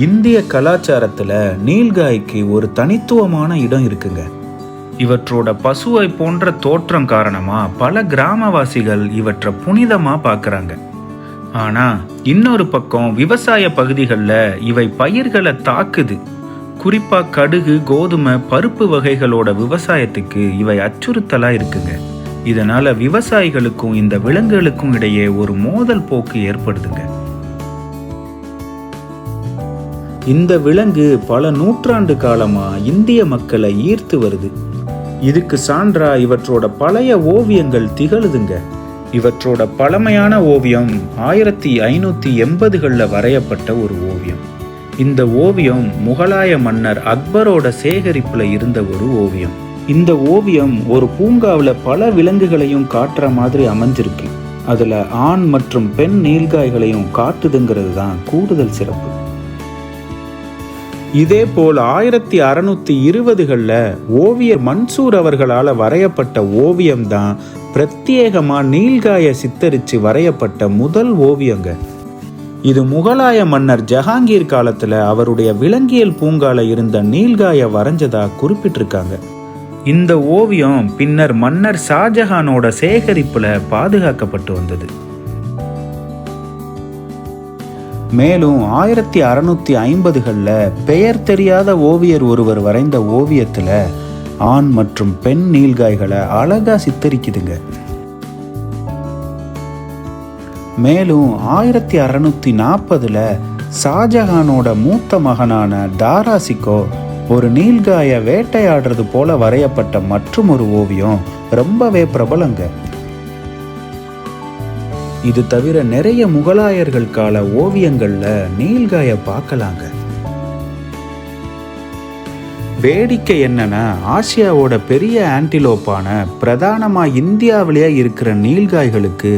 இந்திய கலாச்சாரத்துல நீல்காய்க்கு ஒரு தனித்துவமான இடம் இருக்குங்க. இவற்றோட பசுவை போன்ற தோற்றம் காரணமா பல கிராமவாசிகள் இவற்றை புனிதமா பார்க்கறாங்க. ஆனா இன்னொரு பக்கம் விவசாய பகுதிகளில் இவை பயிர்களை தாக்குது. குறிப்பா கடுகு, கோதுமை, பருப்பு வகைகளோட விவசாயத்துக்கு இவை அச்சுறுத்தலா இருக்குங்க. இதனால விவசாயிகளுக்கும் இந்த விலங்குகளுக்கும் இடையே ஒரு மோதல் போக்கு ஏற்படுதுங்க. இந்த விலங்கு பல நூற்றாண்டு காலமா இந்திய மக்களை ஈர்த்து வருது. இதுக்கு சான்றா இவற்றோட பழைய ஓவியங்கள் திகழுதுங்க. இவற்றோட பழமையான ஓவியம் 1580களில் வரையப்பட்ட ஒரு ஓவியம். இந்த ஓவியம் முகலாய மன்னர் அக்பரோட சேகரிப்புல இருந்த ஒரு ஓவியம். இந்த ஓவியம் ஒரு பூங்காவில் பல விலங்குகளையும் காட்டுற மாதிரி அமைஞ்சிருக்கு. அதுல ஆண் மற்றும் பெண் நீல்காய்களையும் காட்டுதுங்கிறது தான் கூடுதல் சிறப்பு. இதே போல் 1620களில் ஓவியர் மன்சூர் அவர்களால் வரையப்பட்ட ஓவியம் தான் பிரத்யேகமா நீல்காயை சித்தரித்து வரையப்பட்ட முதல் ஓவியங்க. இது முகலாய மன்னர் ஜஹாங்கீர் காலத்துல அவருடைய விலங்கியல் பூங்கால இருந்த நீல்காயை வரைஞ்சதா குறிப்பிட்டிருக்காங்க. இந்த ஓவியம் பின்னர் மன்னர் ஷாஜஹானோட சேகரிப்புல பாதுகாக்கப்பட்டு வந்தது. மேலும் 1650களில் பெயர் தெரியாத ஓவியர் ஒருவர் வரைந்த ஓவியத்துல ஆண் மற்றும் பெண் நீல்காய்களை அழகா சித்தரிக்குதுங்க. மேலும் 1640ல் ஷாஜஹானோட மூத்த மகனான தாராசிகோ ஒரு நீல்காயை வேட்டையாடுறது போல வரையப்பட்ட மற்றும் ஒரு ஓவியம் ரொம்பவே பிரபலங்க. இது தவிர நிறைய முகலாயர்கள் கால ஓவியங்கள்ல நீல்காயை பார்க்கலாங்க. வேடிக்கை என்னன்னா, ஆசியாவோட பெரிய ஆன்டிலோப்பான பிரதானமா இந்தியாவிலேயே இருக்கிற நீல்காய்களுக்கு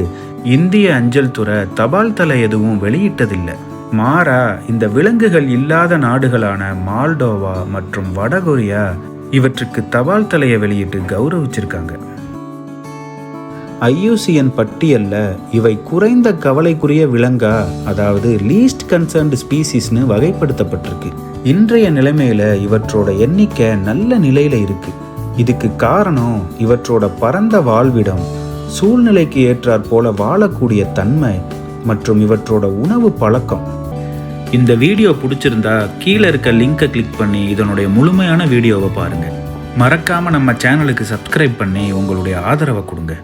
இந்திய அஞ்சல் துறை தபால் தலை எதுவும் வெளியிட்டதில்லை. மாறா இந்த விலங்குகள் இல்லாத நாடுகளான மால்டோவா மற்றும் வடகொரியா இவற்றுக்கு தபால் தலையை வெளியிட்டு கௌரவிச்சிருக்காங்க. IUCN பட்டியல்ல இவை குறைந்த கவலைக்குரிய விலங்கா, அதாவது லீஸ்ட் கன்சர்ன்டு ஸ்பீசிஸ்னு வகைப்படுத்தப்பட்டிருக்கு. இன்றைய நிலைமையில இவற்றோட எண்ணிக்கை நல்ல நிலையில இருக்கு. இதுக்கு காரணம் இவற்றோட பரந்த வாழ்விடம், சூழ்நிலைக்கு ஏற்றாற் போல வாழக்கூடிய தன்மை மற்றும் இவற்றோட உணவு பழக்கம். இந்த வீடியோ பிடிச்சிருந்தா கீழே இருக்க லிங்கை கிளிக் பண்ணி இதனுடைய முழுமையான வீடியோவை பாருங்க. மறக்காம நம்ம சேனலுக்கு சப்ஸ்கிரைப் பண்ணி உங்களுடைய ஆதரவை கொடுங்க.